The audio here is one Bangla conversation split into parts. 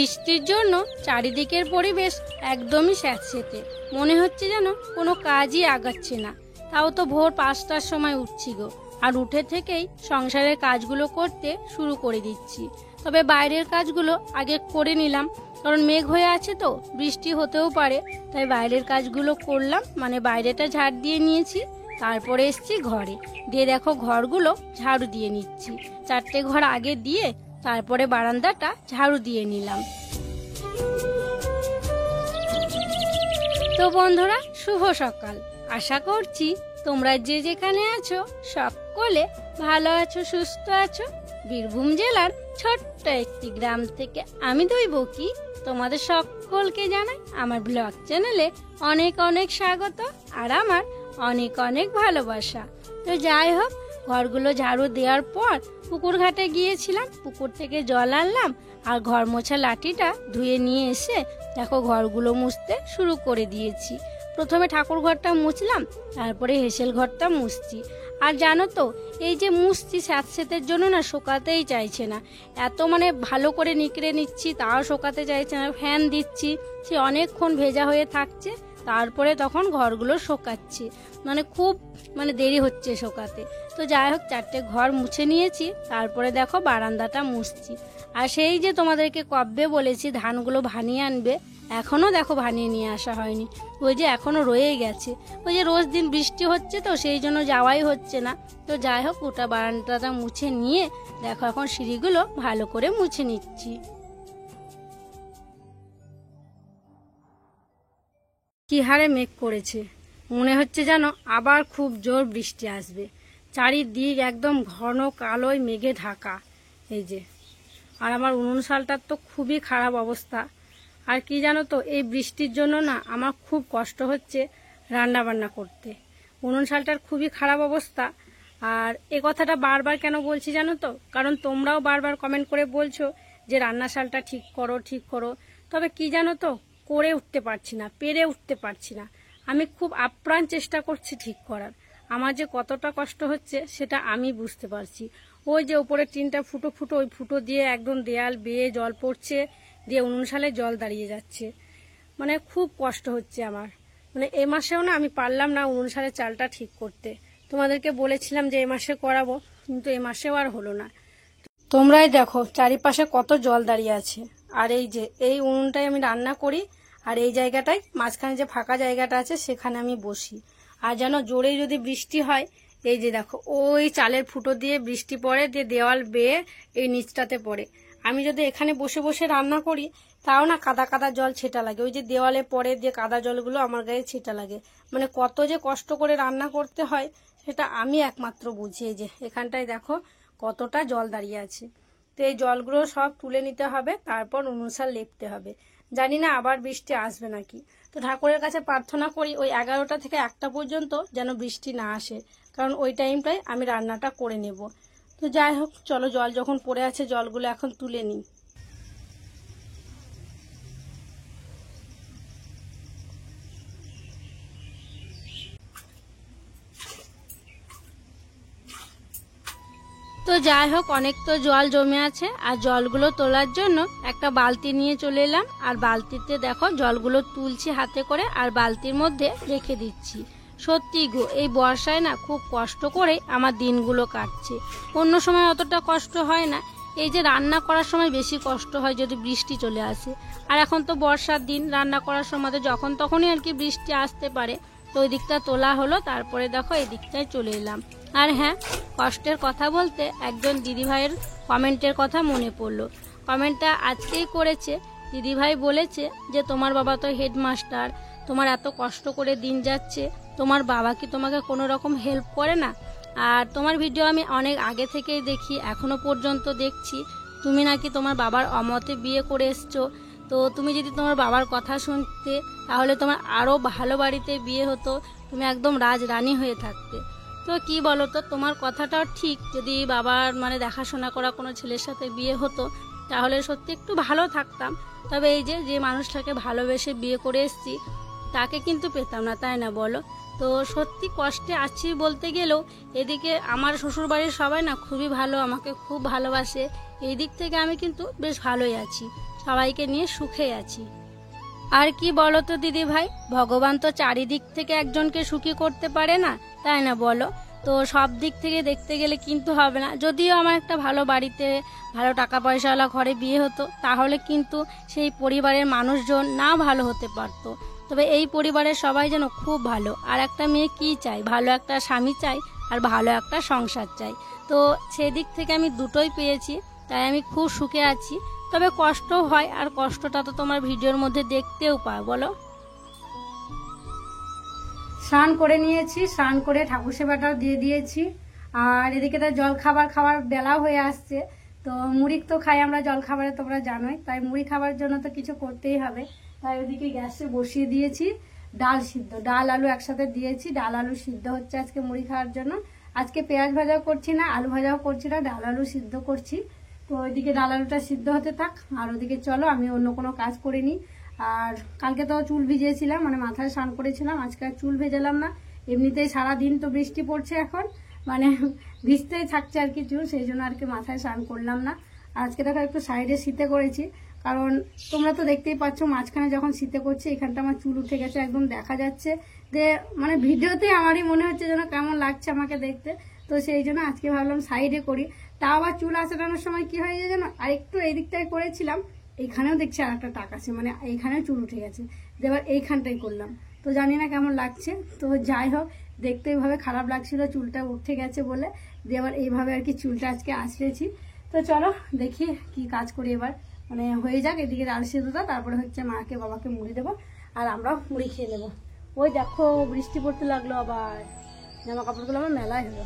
বৃষ্টির জন্য চারিদিকের পরিবেশ একদমই স্যাঁতসেঁতে, মনে হচ্ছে যেন কোনো কাজই আগাচ্ছে না। তাও তো ভোর 5টার সময় উঠছি গো, আর উঠে থেকেই সংসারের কাজগুলো করতে শুরু করে দিচ্ছি। তবে বাইরের কাজগুলো আগে করে নিলাম, কারণ মেঘ হয়ে আছে তো বৃষ্টি হতেও পারে, তাই বাইরের কাজগুলো করলাম, মানে বাইরেটা ঝাড় দিয়ে নিয়েছি। তারপরে এসছি ঘরে, দিয়ে দেখো ঘরগুলো ঝাড়ু দিয়ে নিচ্ছি। 4টে ঘর আগে দিয়ে তারপরে বারান্দাটা ঝাড়ু দিয়ে নিলাম। তো বন্ধুরা, শুভ সকাল। আশা করছি তোমরা যে যেখানে আছো সকলে ভালো আছো, সুস্থ আছো। বীরভূম জেলার ছোট্ট একটি গ্রাম থেকে আমি দৈবকী তোমাদের সকলকে জানাই আমার ব্লগ চ্যানেলে অনেক অনেক স্বাগত আর আমার অনেক অনেক ভালোবাসা। তো যাই হোক, ঘরগুলো ঝাড়ু দেওয়ার পর পুকুর ঘাটে গিয়েছিলাম, পুকুর থেকে জল আনলাম আর ঘর মোছা লাঠিটা ধুয়ে নিয়ে এসে দেখো ঘরগুলো মুছতে শুরু করে দিয়েছি। প্রথমে ঠাকুর ঘরটা মুছলাম, তারপরে হেসেল ঘরটা মুছছি। আর জানো তো, এই যে মুছছি স্যাঁতসেঁতের জন্য না শোকাতেই চাইছে না, এত মানে ভালো করে নিকড়ে নিচ্ছি তাও শোকাতে চাইছে না। ফ্যান দিচ্ছি, সে অনেকক্ষণ ভেজা হয়ে থাকছে, তারপরে তখন ঘরগুলো শোকাচ্ছি, মানে খুব দেরি হচ্ছে শোকাতে। তো যাই হোক, 4টে ঘর মুছে নিয়েছি, তারপরে দেখো বারান্দাটা মুছছি। আর সেই যে তোমাদেরকে কবে বলেছি ধানগুলো ভানিয়ে আনবে, এখনও দেখো ভানিয়ে নিয়ে আসা হয়নি, ওই যে এখনও রয়ে গেছে। ওই যে রোজ দিন বৃষ্টি হচ্ছে তো সেই জন্য যাওয়াই হচ্ছে না। তো যাই হোক, ওটা বারান্দাটা মুছে নিয়ে দেখো এখন সিঁড়িগুলো ভালো করে মুছে নিচ্ছি। কি হারে মেঘ করেছে, মনে হচ্ছে যেন আবার খুব জোর বৃষ্টি আসবে। চারিদিক একদম ঘন কালোয় মেঘে ঢাকা। এই যে, আর আমার উনুন শালটার তো খুবই খারাপ অবস্থা। আর কি জানো তো, এই বৃষ্টির জন্য না আমার খুব কষ্ট হচ্ছে রান্না বান্না করতে। উনুন শালটার খুবই খারাপ অবস্থা। আর এ কথাটা বারবার কেন বলছি জানো তো, কারণ তোমরাও বারবার কমেন্ট করে বলছো যে রান্না শালটা ঠিক করো ঠিক করো। তবে কি জানো তো, করে উঠতে পারছি না, পেরে উঠতে পারছি না। আমি খুব আপ্রাণ চেষ্টা করছি ঠিক করার। আমার যে কতটা কষ্ট হচ্ছে সেটা আমি বুঝতে পারছি। ওই যে উপরে টিনটা ফুটো ফুটো, ওই ফুটো দিয়ে একদম দেয়াল বেয়ে জল পড়ছে, দিয়ে উনুন শালে জল দাঁড়িয়ে যাচ্ছে। মানে খুব কষ্ট হচ্ছে আমার। মানে এ মাসেও না আমি পারলাম না উনুন শালের চালটা ঠিক করতে। তোমাদেরকে বলেছিলাম যে এ মাসে করাবো, কিন্তু এ মাসেও আর হলো না। তোমরাই দেখো চারিপাশে কত জল দাঁড়িয়ে আছে। আর এই যে এই উনুনটাই আমি রান্না করি, আর এই জায়গাটায় মাঝখানে যে ফাঁকা জায়গাটা আছে সেখানে আমি বসি। আর যেন জোরে যদি বৃষ্টি হয়, এই যে দেখো ওই চালের ফুটো দিয়ে বৃষ্টি পড়ে, দিয়ে দেওয়াল বেয়ে এই নিচটাতে পড়ে। আমি যদি এখানে বসে বসে রান্না করি তাও না কাদা কাদা জল ছেটা লাগে, ওই যে দেওয়ালে পড়ে দিয়ে কাদা জলগুলো আমার গায়ে ছেটা লাগে। মানে কত যে কষ্ট করে রান্না করতে হয় সেটা আমি একমাত্র বুঝি। এই যে এখানটায় দেখো কতটা জল দাঁড়িয়ে আছে। তো এই জলগুলো সব তুলে নিতে হবে, তারপর উনুন শাল লেপতে হবে। জানি না আবার বৃষ্টি আসবে নাকি। তো ঠাকুরের কাছে প্রার্থনা করি ওই 11টা থেকে 1টা পর্যন্ত যেন বৃষ্টি না আসে, কারণ ওই টাইমটায় আমি রান্নাটা করে নেব। তো যাই হোক, চলো জল যখন পড়ে আছে জলগুলো এখন তুলে নিই। তো যাই হোক, অনেক তো জল জমে আছে, আর জলগুলো তোলার জন্য একটা বালতি নিয়ে চলে এলাম। আর বালতিতে দেখো জলগুলো তুলছি হাতে করে, আর বালতির মধ্যে রেখে দিচ্ছি। সত্যি গো, এই বর্ষায় না খুব কষ্ট করে আমার দিনগুলো কাটছে। অন্য সময় অতটা কষ্ট হয় না, এই যে রান্না করার সময় বেশি কষ্ট হয় যদি বৃষ্টি চলে আসে। আর এখন তো বর্ষার দিন, রান্না করার সময় তো যখন তখনই আর কি বৃষ্টি আসতে পারে। তো ওই দিকটা তোলা হলো, তারপরে দেখো এই দিকটায় চলে এলাম। আর হ্যাঁ, কষ্টের কথা বলতে একজন দিদিভাইয়ের কমেন্টের কথা মনে পড়লো। কমেন্টটা আজকেই করেছে। দিদিভাই বলেছে যে তোমার বাবা তো হেডমাস্টার, তোমার এত কষ্ট করে দিন যাচ্ছে, তোমার বাবা কি তোমাকে কোনো রকম হেল্প করে না? আর তোমার ভিডিও আমি অনেক আগে থেকেই দেখি, এখনো পর্যন্ত দেখছি। তুমি নাকি তোমার বাবার অমতে বিয়ে করে এসছো। তো তুমি যদি তোমার বাবার কথা শুনতে, তাহলে তোমার আরও ভালো বাড়িতে বিয়ে হতো, তুমি একদম রাজরানী হয়ে থাকতে। তো কি বলো তো, তোমার কথাটাও ঠিক। যদি বাবার দেখাশোনা করা কোনো ছেলের সাথে বিয়ে হতো তাহলে সত্যি একটু ভালো থাকতাম। তবে এই যে মানুষটাকে ভালোবেসে বিয়ে করে এসেছি তাকে কিন্তু পেতাম না, তাই না বলো? তো সত্যি কষ্টে আছি বলতে গেলেও এদিকে আমার শ্বশুরবাড়ির সবাই না খুবই ভালো, আমাকে খুব ভালোবাসে। এই দিক থেকে আমি কিন্তু বেশ ভালোই আছি। সবাইকে নিয়ে সুখে আছি। আর কি বলো তো দিদি ভাই, ভগবান তো চারিদিক থেকে একজনকে সুখী করতে পারে না, তাই না বলো? তো সব দিক থেকে দেখতে গেলে কিন্তু হবে না। যদিও আমার একটা ভালো বাড়িতে ভালো টাকা পয়সাওয়ালা ঘরে বিয়ে হতো, তাহলে কিন্তু সেই পরিবারের মানুষজন না ভালো হতে পারতো। তবে এই পরিবারের সবাই যেন খুব ভালো। আর একটা মেয়ে কি চাই, ভালো একটা স্বামী চাই আর ভালো একটা সংসার চাই। তো সেদিক থেকে আমি দুটোই পেয়েছি, তাই আমি খুব সুখে আছি। তবে কষ্ট হয়, আর কষ্টটা তো তোমার ভিডিওর মধ্যে দেখতেও পাও বলো। স্নান করে নিয়েছি, স্নান করে ঠাকুর সেবাটাও দিয়ে দিয়েছি। আর এদিকে তো জল খাবার বেলাও হয়ে আসছে। তো মুড়ি তো খাই আমরা জল খাবারে, তোমরা জানোই। তাই মুড়ি খাবার জন্য তো কিছু করতেই হবে। তাই ওদিকে গ্যাসে বসিয়ে দিয়েছি ডাল সিদ্ধ, ডাল আলু একসাথে দিয়েছি। ডাল আলু সিদ্ধ হচ্ছে আজকে মুড়ি খাওয়ার জন্য। আজকে পেঁয়াজ ভাজাও করছি না, আলু ভাজাও করছি না, ডাল আলু সিদ্ধ করছি। তো ওইদিকে ডাল আলুটা সিদ্ধ হতে থাক, আর ওদিকে চলো আমি অন্য কোনো কাজ করে নিই। আর কালকে তো চুল ভিজিয়েছিলাম, মানে মাথায় স্নান করেছিলাম, আজকে আর চুল ভেজালাম না। এমনিতেই সারাদিন তো বৃষ্টি পড়ছে এখন, মানে ভিজতেই থাকছে আর কি চুল, সেই জন্য আর কি মাথায় স্নান করলাম না। আর আজকে দেখো একটু সাইডে শীতে করেছি, কারণ তোমরা তো দেখতেই পাচ্ছ মাঝখানে যখন শীতে করছে এখানটা আমার চুল উঠে গেছে, একদম দেখা যাচ্ছে যে মানে ভিডিওতে আমারই মনে হচ্ছে যেন কেমন লাগছে আমাকে দেখতে। তো সেই জন্য আজকে ভাবলাম সাইডে করি। তাও আবার চুল আঁচড়ানোর সময় কি হয়ে যায় যেন, আর একটু এই দিকটায় করেছিলাম, এইখানেও দেখছি আর একটা টাক আছে, মানে এইখানেও চুল উঠে গেছে, এবার এইখানটাই করলাম। তো জানি না কেমন লাগছে। তো যাই হোক, দেখতে এইভাবে খারাপ লাগছিল চুলটা উঠে গেছে বলে, দিয়ে আবার এইভাবে আর কি চুলটা আজকে আঁচড়েছি। তো চলো দেখি কি কাজ করি এবার, মানে হয়ে যাক। এদিকে ডাল সিদ্ধটা, তারপরে হচ্ছে মাকে বাবাকে মুড়ি দেবো, আর আমরাও মুড়ি খেয়ে নেবো। ওই দেখো বৃষ্টি পড়তে লাগলো, আবার জামা কাপড়গুলো আমার মেলায় হলো।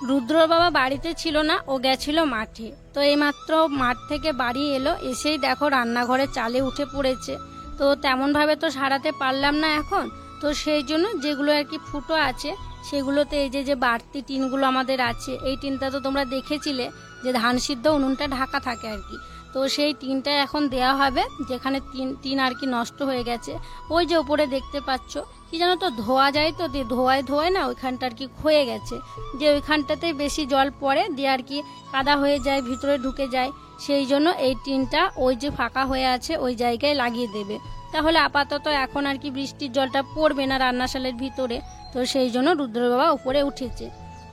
রুদ্র বাবা বাড়িতে ছিল না, ও গেছিল মাঠে। তো এইমাত্র মাঠ থেকে বাড়ি এলো, এসেই দেখো রান্নাঘরে চালে উঠে পড়েছে। তো তেমনভাবে তো সারাতে পারলাম না এখন। তো সেই জন্য যেগুলো আর কি ফুটো আছে সেগুলোতে এই যে বাড়তি টিনগুলো আমাদের আছে, এই টিনটা তো তোমরা দেখেছিলে যে ধান সিদ্ধ উনুনটা ঢাকা থাকে আর কি। তো সেই টিনটা এখন দেয়া হবে, যেখানে টিন আর কি নষ্ট হয়ে গেছে। ওই যে উপরে দেখতে পাচ্ছ কি জানো তো, ধোয়া যায় তো, দিয়ে ধোয়ায় না ওইখানটা আর কি ক্ষয়ে গেছে, যে ওইখানটাতে বেশি জল পড়ে দিয়ে আর কি কাদা হয়ে যায়, ভিতরে ঢুকে যায়। সেই জন্য এই টিনটা ওই যে ফাঁকা হয়ে আছে ওই জায়গায় লাগিয়ে দেবে। তাহলে আপাতত এখন আর কি বৃষ্টির জলটা পড়বে না রান্নাশালের ভিতরে। তো সেই জন্য রুদ্র বাবা উপরে উঠেছে।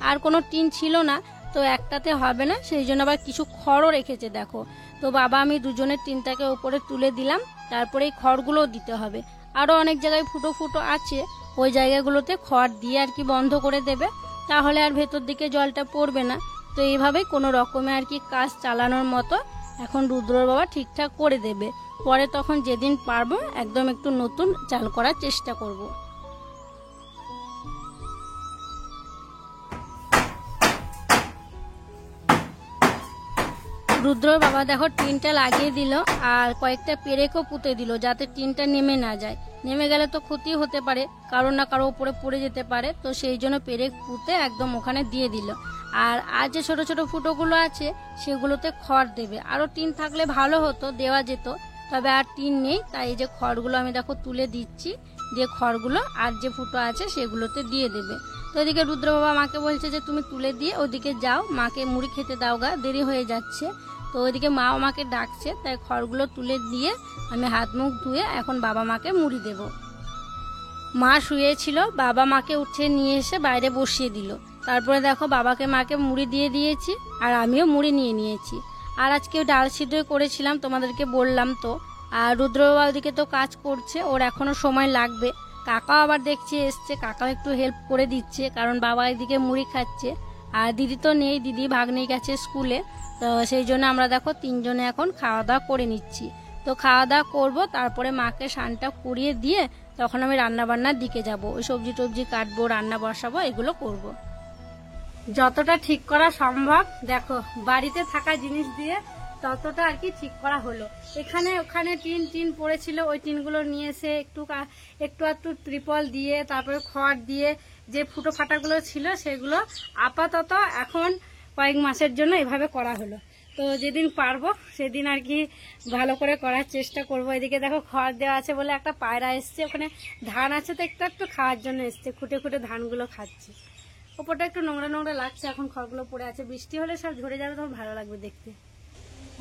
আর কোনো টিন ছিল না, তো একটাতে হবে না, সেই জন্য আবার কিছু খড়ও রেখেছে দেখো। তো বাবা আমি দুজনের টিনটাকে উপরে তুলে দিলাম, তারপরে এই খড়গুলোও দিতে হবে। আরও অনেক জায়গায় ফুটো ফুটো আছে, ওই জায়গাগুলোতে খড় দিয়ে আর কি বন্ধ করে দেবে, তাহলে আর ভেতর দিকে জলটা পড়বে না। তো এইভাবেই কোনো রকমে আর কি কাজ চালানোর মতো এখন রুদ্রর বাবা ঠিকঠাক করে দেবে। পরে তখন যেদিন পারবো একদম একটু নতুন চাল করার চেষ্টা করব। রুদ্র বাবা দেখো টিনটা লাগিয়ে দিল, আর কয়েকটা পেরেকও পুঁতে দিল যাতে টিনটা নেমে না যায়। নেমে গেলে তো ক্ষতি হতে পারে, কারো না কারো উপরে পড়ে যেতে পারে। তো সেই জন্য পেরেক পুঁতে একদম ওখানে দিয়ে দিল। আর যে ছোট ছোট ফুটোগুলো আছে সেগুলোতে খড় দেবে। আরও টিন থাকলে ভালো হতো, দেওয়া যেত, তবে আর টিন নেই। তাই এই যে খড়গুলো আমি দেখো তুলে দিচ্ছি, দিয়ে খড়গুলো আর যে ফুটো আছে সেগুলোতে দিয়ে দেবে। তো এদিকে রুদ্র বাবা মাকে বলছে যে তুমি তুলে দিয়ে ওদিকে যাও, মাকে মুড়ি খেতে দাও গা, দেরি হয়ে যাচ্ছে। তো ওইদিকে মা আমাকে ডাকছে, তাই খড়গুলো তুলে দিয়ে আমি হাত মুখ ধুয়ে এখন বাবা মাকে মুড়ি দেব। মা শুয়েছিল, বাবা মাকে উঠে নিয়ে এসে বাইরে বসিয়ে দিল। তারপরে দেখো বাবাকে মাকে মুড়ি দিয়ে দিয়েছি, আর আমিও মুড়ি নিয়ে নিয়েছি। আর আজকে ডাল সিদ্ধ করেছিলাম, তোমাদেরকে বললাম তো। আর রুদ্র বাবা ওদিকে তো কাজ করছে, ওর এখনো সময় লাগবে। কাকাও আবার দেখছি এসছে, কাকাও একটু হেল্প করে দিচ্ছে, কারণ বাবা এদিকে মুড়ি খাচ্ছে। আর দিদি তো নেই, দিদি ভাগ্নে গেছে স্কুলে। তো সেই জন্য আমরা দেখো তিনজনে এখন খাওয়া দাওয়া করে নিচ্ছি। তো খাওয়া দাওয়া করবো, তারপরে মাকে স্নানটা করিয়ে দিয়ে তখন আমি রান্না বান্নার দিকে যাব। ওই সবজি টবজি কাটবো, রান্না বসাবো, এগুলো করব। যতটা ঠিক করা সম্ভব দেখো বাড়িতে থাকা জিনিস দিয়ে ততটা আর কি ঠিক করা হলো। এখানে ওখানে টিন পড়েছিল, ওই টিনগুলো নিয়ে এসে একটু ত্রিপল দিয়ে তারপরে খড় দিয়ে যে ফুটো ফাটাগুলো ছিল সেগুলো আপাতত এখন কয়েক মাসের জন্য এভাবে করা হলো। তো যেদিন পারবো সেদিন আর কি ভালো করে করার চেষ্টা করব। এদিকে দেখো খড় দেওয়া আছে বলে একটা পায়রা এসছে, ওখানে ধান আছে তো একটু খাওয়ার জন্য এসছে, খুঁটে খুঁটে ধানগুলো খাচ্ছে। ওপরটা একটু নোংরা নোংরা লাগছে, এখন খড়গুলো পড়ে আছে, বৃষ্টি হলে সব ঝরে যাবে, তখন ভালো লাগবে দেখতে।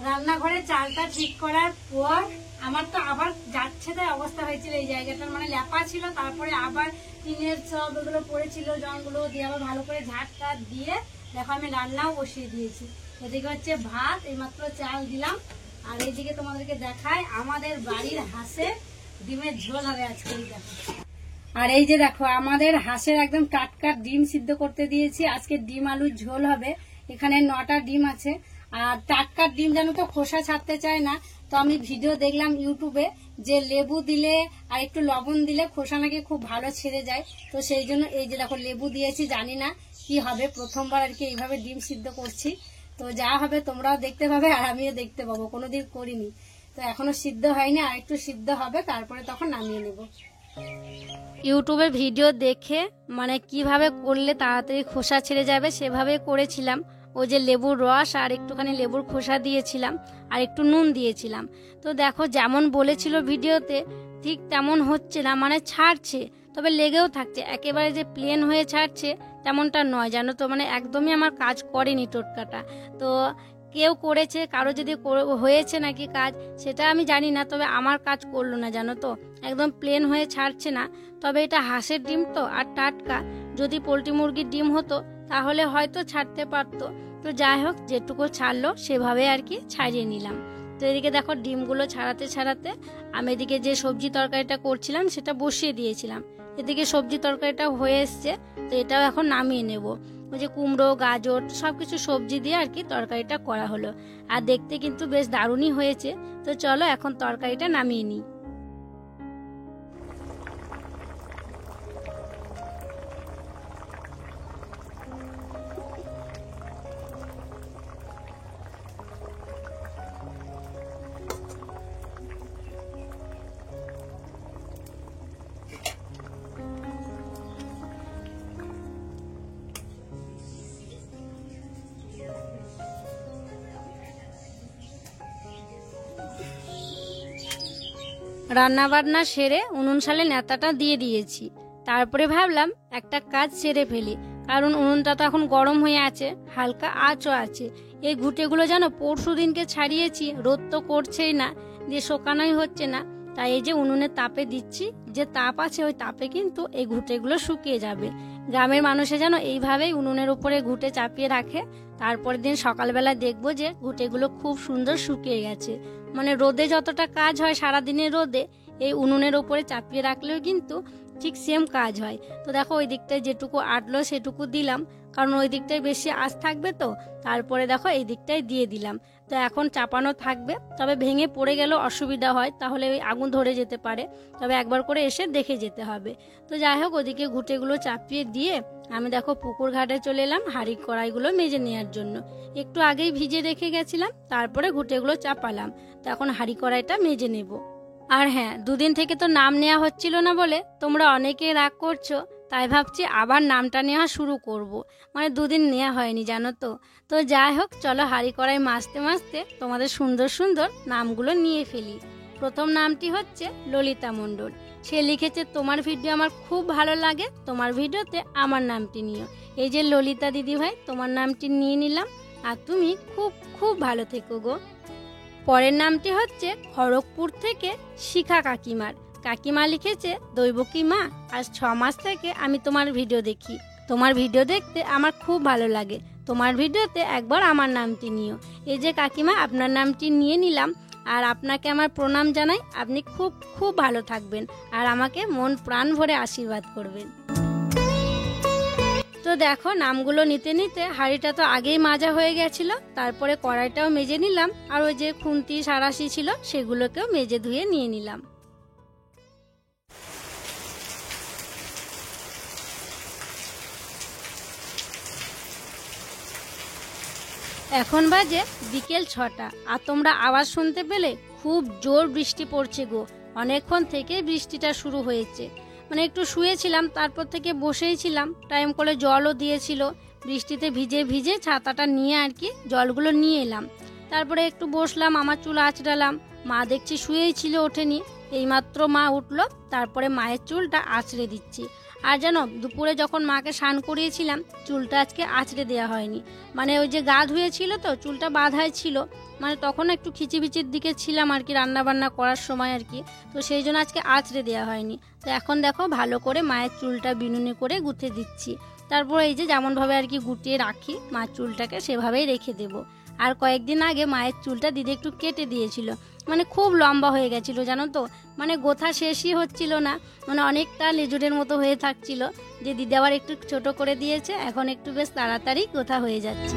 রান্নাঘরে চালটা ঠিক করার পর আমার তো আবার যাচ্ছে তাই অবস্থা হয়েছিল। এই জায়গাটার মানে ল্যাপা ছিল, তারপরে আবার টিনের সব এগুলো পড়েছিল, জলগুলো দিয়ে আবার ভালো করে ঝাঁট টাট দিয়ে দেখো আমি রান্নাও বসিয়ে দিয়েছি। এদিকে হচ্ছে ভাত, এইমাত্র চাল দিলাম। আর এইদিকে তোমাদেরকে দেখায় আমাদের বাড়ির হাঁসের ডিমের ঝোল হবে আজকে। দেখো, আর এই যে দেখো আমাদের হাঁসের একদম টাটকা ডিম সিদ্ধ করতে দিয়েছি। আজকে ডিম আলুর ঝোল হবে। এখানে 9টা ডিম আছে। আর টাটকা ডিম জানো তো খোসা ছাড়তে চায় না, তো আমি ভিডিও দেখলাম ইউটিউবে যে লেবু দিলে আর একটু লবণ দিলে খোসা নাকি খুব ভালো ছেড়ে যায়। তো সেই জন্য এই যে দেখো লেবু দিয়েছি। জানি না কি হবে, প্রথমবার আর কি এইভাবে ডিম সিদ্ধ করছি। তো যা হবে তোমরাও দেখতে পাবে আর আমিও দেখতে পাবো, কোনোদিন করিনি। তো এখনো সিদ্ধ হয়নি, আর একটু সিদ্ধ হবে, তারপরে তখন নামিয়ে নেব। ইউটিউবে ভিডিও দেখে মানে কিভাবে করলে তাড়াতাড়ি খোসা ছেড়ে যাবে সেভাবে করেছিলাম। ওই যে লেবুর রস আর একটুখানি লেবুর খোসা দিয়েছিলাম আর একটু নুন দিয়েছিলাম। তো দেখো যেমন বলেছিল ভিডিওতে ঠিক তেমন হচ্ছে না, মানে ছাড়ছে তবে লেগেও থাকছে, একেবারে যে প্লেন হয়ে ছাড়ছে তেমনটা নয় জানো তো। মানে একদমই আমার কাজ করেনি টোটকাটা। তো কেউ করেছে, কারো যদি হয়েছে নাকি কাজ সেটা আমি জানি না, তবে আমার কাজ করলো না জানো তো, একদম প্লেন হয়ে ছাড়ছে না। তবে এটা হাঁসের ডিম তো আর টাটকা, যদি পোলট্রি মুরগির ডিম হতো তাহলে হয়তো ছাড়তে পারতো। তো যাই হোক, যেটুকু ছাড়লো সেভাবে আর কি ছাড়িয়ে নিলাম। তো এদিকে দেখো ডিমগুলো ছাড়াতে ছাড়াতে আমি এদিকে যে সবজি তরকারিটা করছিলাম সেটা বসিয়ে দিয়েছিলাম। এদিকে সবজি তরকারিটা হয়ে এসছে, তো এটাও এখন নামিয়ে নেব। ওই যে কুমড়ো গাজর সবকিছু সবজি দিয়ে আর কি তরকারিটা করা হলো, আর দেখতে কিন্তু বেশ দারুণই হয়েছে। তো চলো এখন তরকারিটা নামিয়ে নিই। রান্নাবান্না সেরে উনুন সালে নেতাটা দিয়ে দিয়েছি। তারপরে ভাবলাম একটা কাজ সেরে ফেলি, কারণ উনুনটা তো এখন গরম হয়ে আছে, হালকা আঁচও আছে। এই ঘুঁটেগুলো যেন পরশু দিনকে ছাড়িয়েছি, রোদ তো করছেই না, দিয়ে শোকানোই হচ্ছে না। তাই এই যে উনুনের তাপে দিচ্ছি, যে তাপ আছে ওই তাপে কিন্তু এই ঘুঁটেগুলো শুকিয়ে যাবে। গ্রামের মানুষে যেন এইভাবেই উনুনের উপরে ঘুঁটে চাপিয়ে রাখে, তারপরের দিন সকালবেলা দেখবো যে ঘুঁটেগুলো খুব সুন্দর শুকিয়ে গেছে। মানে রোদে যতটা কাজ হয় সারাদিনের রোদে, এই উনুনের ওপরে চাপিয়ে রাখলেও কিন্তু ঠিক সেম কাজ হয়। তো দেখো ওই দিকটায় যেটুকু আটলো সেটুকু দিলাম, কারণ ওই দিকটায় বেশি আঁচ থাকবে। তো তারপরে দেখো এই দিকটায় দিয়ে দিলাম। তো এখন চাপানো থাকবে, তবে ভেঙে পড়ে গেলেও অসুবিধা হয়, তাহলে ওই আগুন ধরে যেতে পারে। তবে একবার করে এসে দেখে যেতে হবে। তো যাই হোক, ওদিকে ঘুঁটেগুলো চাপিয়ে দিয়ে আমি দেখো পুকুর ঘাটে চলে এলাম হাঁড়ি কড়াইগুলো মেজে নেওয়ার জন্য। একটু আগেই ভিজে রেখে গেছিলাম, তারপরে ঘুঁটেগুলো চাপালাম। তো এখন হাঁড়ি কড়াইটা মেজে নেব। আর হ্যাঁ, দুদিন থেকে তো নাম নেওয়া হচ্ছিল না বলে তোমরা অনেকেই রাগ করছো, তাই ভাবছি আবার নামটা নেওয়া শুরু করব। মানে দুদিন নেওয়া হয়নি জানো তো। তো যাই হোক, চলো হাঁড়ি কড়াই মাজতে মাজতে তোমাদের সুন্দর সুন্দর নামগুলো নিয়ে ফেলি। প্রথম নামটি হচ্ছে ললিতা মণ্ডল। সে লিখেছে, তোমার ভিডিও আমার খুব ভালো লাগে, তোমার ভিডিওতে আমার নামটি নিও। এই যে ললিতা দিদিভাই, তোমার নামটি নিয়ে নিলাম, আর তুমি খুব খুব ভালো থেকো গো। পরের নামটি হচ্ছে খড়গপুর থেকে শিখা কাকিমার। কাকিমা লিখেছে, দৈবকী মা, আজ 6 মাস থেকে আমি তোমার ভিডিও দেখি, তোমার ভিডিও দেখতে আমার খুব ভালো লাগে, তোমার ভিডিওতে একবার আমার নামটি নিও। এই যে কাকিমা, আপনার নামটি নিয়ে নিলাম, আর আপনাকে আমার প্রণাম জানাই। আপনি খুব খুব ভালো থাকবেন আর আমাকে মন প্রাণ ভরে আশীর্বাদ করবেন। তো দেখো নামগুলো নিতে নিতে হাঁড়িটা তো আগেই মাজা হয়ে গেছিল, তারপরে কড়াইটাও মেজে নিলাম, আর ওই যে খুন্তি সারাশি ছিল সেগুলোকেও মেজে ধুয়ে নিয়ে নিলাম। এখন বাজে বিকেল 6টা, আর তোমরা আওয়াজ শুনতে পেলে খুব জোর বৃষ্টি পড়ছে গো। অনেকক্ষণ থেকে বৃষ্টিটা শুরু হয়েছে। মানে একটু শুয়েছিলাম, তারপর থেকে বসেই ছিলাম, টাইম করে জলও দিয়েছিল। বৃষ্টিতে ভিজে ভিজে ছাতাটা নিয়ে আর কি জলগুলো নিয়ে এলাম। তারপরে একটু বসলাম, আমার চুল আঁচড়ালাম। মা দেখছি শুয়েই ছিল, ওঠেনি। এইমাত্র মা উঠলো, তারপরে মায়ের চুলটা আঁচড়ে দিচ্ছি। আর জানো দুপুরে যখন মাকে স্নান করিয়েছিলাম চুলটা আজকে আঁচড়ে দেওয়া হয়নি, মানে ওই যে গা ধুয়েছিল তো চুলটা বাঁধাই ছিল, মানে তখন একটু খিচিবিচির দিকে ছিলাম আর কি, রান্না বান্না করার সময় আর কি, তো সেই জন্য আজকে আঁচড়ে দেওয়া হয়নি। তো এখন দেখো ভালো করে মায়ের চুলটা বিনুনি করে গুঁথে দিচ্ছি। তারপর এই যে যেমনভাবে আর কি গুটিয়ে রাখি মার চুলটাকে সেভাবেই রেখে দেব। আর কয়েকদিন আগে মায়ের চুলটা দিদি একটু কেটে দিয়েছিল, মানে খুব লম্বা হয়ে গেছিলো জানো তো, মানে গোথা শেষই হচ্ছিল না, মানে অনেকটা লেজুরের মতো হয়ে থাকছিল, যে দিদি আবার একটু ছোট করে দিয়েছে, এখন একটু বেশ তাড়াতাড়ি গোথা হয়ে যাচ্ছে।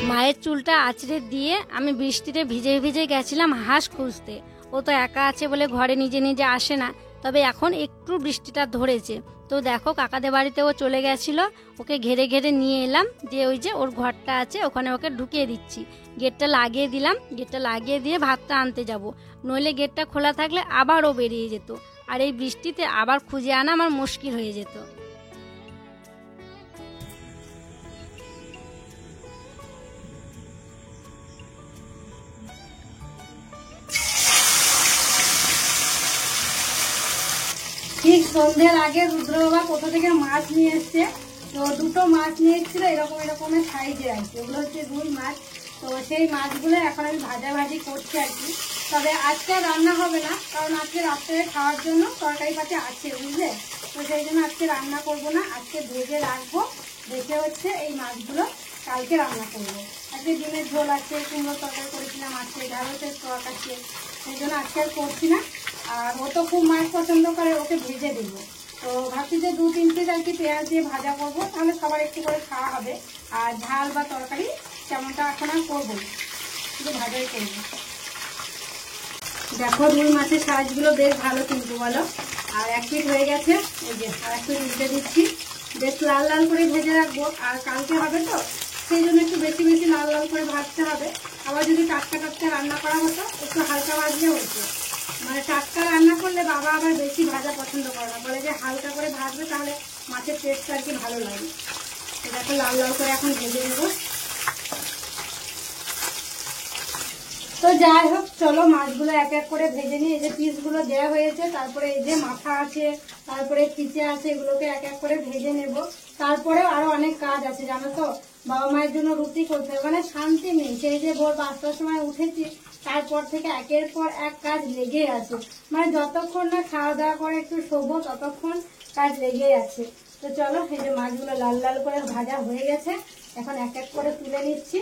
মায়ের চুলটা আঁচড়ে দিয়ে আমি বৃষ্টিতে ভিজে ভিজে গেছিলাম হাঁস খুঁজতে। ও তো একা আছে বলে ঘরে নিজে নিজে আসে না, তবে এখন একটু বৃষ্টিটা ধরেছে, তো দেখো কাকাদের বাড়িতে ও চলে গেছিলো, ওকে ঘেরে ঘেরে নিয়ে এলাম, দিয়ে ওই যে ওর ঘরটা আছে ওখানে ওকে ঢুকিয়ে দিচ্ছি, গেটটা লাগিয়ে দিলাম, গেটটা লাগিয়ে দিয়ে ভাতটা আনতে যাব, নইলে গেটটা খোলা থাকলে আবার ও বেরিয়ে যেত, আর এই বৃষ্টিতে আবার খুঁজে আনা আমার মুশকিল হয়ে যেত। ঠিক সন্ধ্যের আগে রুদ্র বাবা কোথা থেকে মাছ নিয়ে এসছে, তো দুটো মাছ নিয়ে এসেছিল এরকম এরকমের সাইজে আর কি, ওগুলো হচ্ছে রুই মাছ। তো সেই মাছগুলো এখন আমি ভাজাভাজি করছি আর কি, তবে আজকে রান্না হবে না, কারণ আজকে রাত্রে খাওয়ার জন্য তরকারি পাতি আছে বুঝলে, তো সেই জন্য আজকে রান্না করব না, আজকে ভেজে রাখবো, রেখে হচ্ছে এই মাছগুলো কালকে রান্না করবো। আজকে ডিমের ঝোল আছে, কুমড়োর তরকারি করেছিলাম আজকে, ঢ্যাঁড়সের টক আছে, সেই জন্য আজকে আর করছি না। আর ও তো খুব মাছ পছন্দ করে, ওকে ভেজে দেবো, তো ভাবছি যে 2-3 পিস আর কি পেঁয়াজ দিয়ে ভাজা করবো, তাহলে সবার একটু করে খাওয়া হবে। আর ঝাল বা তরকারি তেমনটা এখন আর করবো, শুধু ভাজাই করবো। দেখো রুই মাছের সাইজগুলো বেশ ভালো কিন্তু বলো, আর 1 পিস হয়ে গেছে, এই যে আর একটু উল্টে দিচ্ছি, বেশ লাল লাল করে ভেজে রাখবো, আর কালকে হবে তো সেই জন্য একটু বেশি বেশি লাল লাল করে ভাজতে হবে। আবার যদি টাটকা টাটকা রান্না করা হতো একটু হালকা ভাজলে হতো, মানে টাটকা রান্না করলে বাবা আবার বেশি ভাজা পছন্দ করে না, বলে যে হালকা করে ভাজবে তাহলে মাছের টেস্টটা আর কি ভালো লাগে। এটাকে লাল লাল করে এখন ভেজে নেবো। তো যাই হোক চলো মাছগুলো এক এক করে ভেজে নিই, এই যে পিসগুলো দেওয়া হয়েছে, তারপরে এই যে মাথা আছে, তারপরে পিচে আছে, এগুলোকে এক এক করে ভেজে নেব। তারপরে আরো অনেক কাজ আছে জানো তো, বাবা মায়ের জন্য রুটি করতে হবে, মানে শান্তি নেই, সেই যে ভোর 5টার সময় উঠেছি তারপর থেকে একের পর এক কাজ লেগে আছে, মানে যতক্ষণ না খাওয়া দাওয়া করে একটু শোবো ততক্ষণ কাজ লেগে আছে। তো চলো এই যে মাছগুলো লাল লাল করে ভাজা হয়ে গেছে, এখন এক এক করে তুলে নিচ্ছি।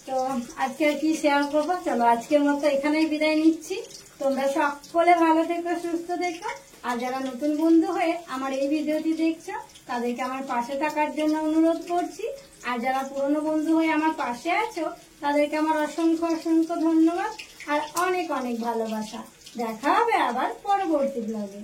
তো আজকে আর কি শেয়ার করবো, চলো আজকের মতো এখানেই বিদায় নিচ্ছি। তোমরা সকলে ভালো থেকো, সুস্থ থেকো, আর যারা নতুন বন্ধু হয়ে আমার এই ভিডিওটি দেখছো তাদেরকে আমার পাশে থাকার জন্য অনুরোধ করছি, আর যারা পুরনো বন্ধু হয়ে আমার পাশে আছো তাদেরকে আমার অসংখ্য অসংখ্য ধন্যবাদ আর অনেক অনেক ভালোবাসা। দেখা হবে আবার পরবর্তী ব্লগে।